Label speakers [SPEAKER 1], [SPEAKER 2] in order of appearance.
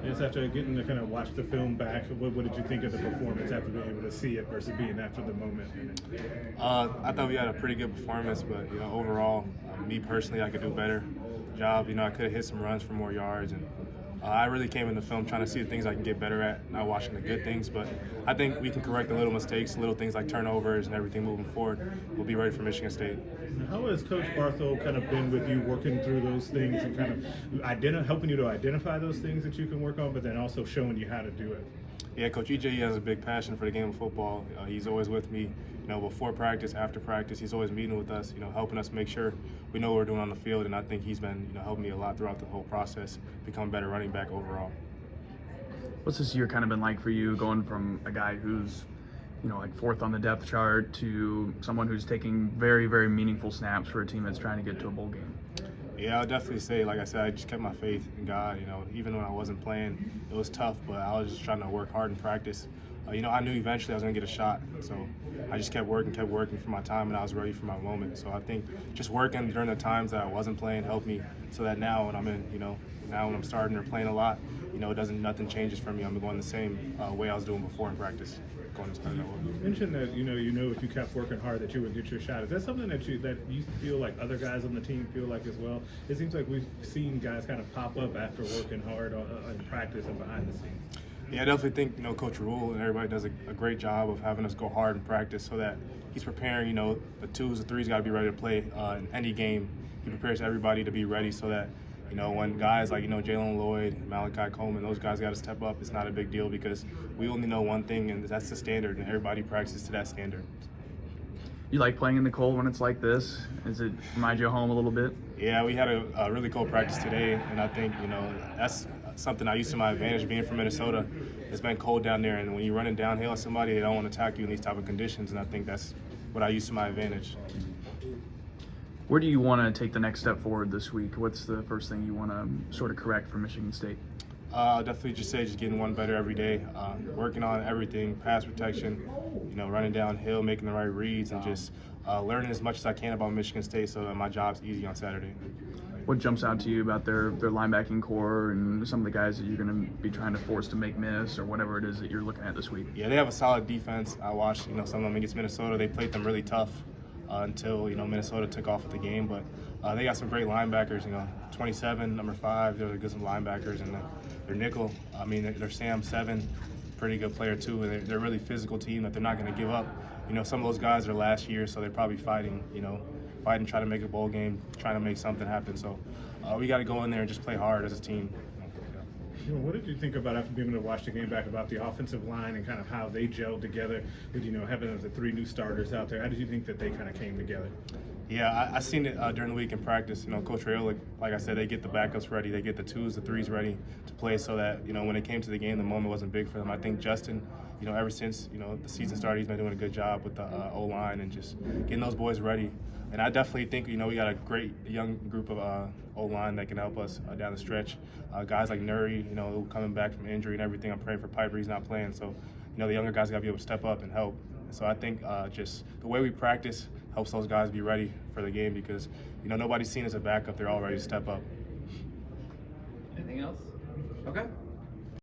[SPEAKER 1] Just after getting to kind of watch the film back, what did you think of the performance after being able to see it versus being after the moment?
[SPEAKER 2] I thought we had a pretty good performance, but overall, me personally, I could do a better job. I could have hit some runs for more yards, and I really came in the film trying to see the things I can get better at, not watching the good things. But I think we can correct the little mistakes, little things like turnovers and everything moving forward. We'll be ready for Michigan State.
[SPEAKER 1] How has Coach Barthel kind of been with you working through those things and kind of helping you to identify those things that you can work on, but then also showing you how to do it?
[SPEAKER 2] Yeah, Coach EJ has a big passion for the game of football. He's always with me, before practice, after practice. He's always meeting with us, helping us make sure we know what we're doing on the field. And I think he's been, helping me a lot throughout the whole process, become a better running back overall.
[SPEAKER 3] What's this year kind of been like for you, going from a guy who's, like fourth on the depth chart to someone who's taking very, very meaningful snaps for a team that's trying to get to a bowl game?
[SPEAKER 2] Yeah, I'll definitely say, like I said, I just kept my faith in God. Even when I wasn't playing, it was tough, but I was just trying to work hard in practice. I knew eventually I was going to get a shot, so I just kept working for my time, and I was ready for my moment. So I think just working during the times that I wasn't playing helped me, so that now when I'm in, now when I'm starting or playing a lot, nothing changes for me. I'm going the same way I was doing before in practice.
[SPEAKER 1] You mentioned that if you kept working hard that you would get your shot. Is that something that you feel like other guys on the team feel like as well? It seems like we've seen guys kind of pop up after working hard in practice and behind the scenes.
[SPEAKER 2] Yeah, I definitely think Coach Rule and everybody does a great job of having us go hard in practice, so that he's preparing. The twos, the threes got to be ready to play in any game. He prepares everybody to be ready, so that when guys like Jalen Lloyd, Malachi Coleman, those guys got to step up. It's not a big deal because we only know one thing, and that's the standard, and everybody practices to that standard.
[SPEAKER 3] You like playing in the cold when it's like this? Does it remind you of home a little bit?
[SPEAKER 2] Yeah, we had a really cold practice today, and I think that's something I used to my advantage being from Minnesota. It's been cold down there, and when you're running downhill at somebody, they don't want to attack you in these type of conditions, and I think that's what I used to my advantage.
[SPEAKER 3] Where do you want to take the next step forward this week? What's the first thing you want to sort of correct for Michigan State?
[SPEAKER 2] I'll definitely just say getting one better every day, working on everything, pass protection, running downhill, making the right reads, and just learning as much as I can about Michigan State so that my job's easy on Saturday.
[SPEAKER 3] What jumps out to you about their linebacking core and some of the guys that you're going to be trying to force to make miss or whatever it is that you're looking at this week?
[SPEAKER 2] Yeah, they have a solid defense. I watched some of them against Minnesota. They played them really tough until Minnesota took off with the game. But they got some great linebackers. 27, number 5, they're good some linebackers, and their nickel. Their Sam 7, pretty good player too. And they're a really physical team that they're not going to give up. Some of those guys are last year, so they're probably fighting. Fighting, trying to make a bowl game, trying to make something happen. So we got to go in there and just play hard as a team.
[SPEAKER 1] What did you think about, after being able to watch the game back, about the offensive line and kind of how they gelled together with, having the 3 new starters out there? How did you think that they kind of came together?
[SPEAKER 2] Yeah, I seen it during the week in practice. Coach Rayola, like I said, they get the backups ready. They get the 2s, the 3s ready to play so that, when it came to the game, the moment wasn't big for them. I think Justin, ever since, the season started, he's been doing a good job with the O-line and just getting those boys ready. And I definitely think, we got a great young group of O-line that can help us down the stretch. Guys like Nuri, coming back from injury and everything. I'm praying for Piper. He's not playing. So, the younger guys got to be able to step up and help. So I think just the way we practice helps those guys be ready for the game because, nobody's seen as a backup. They're all ready to step up.
[SPEAKER 4] Anything else? Okay.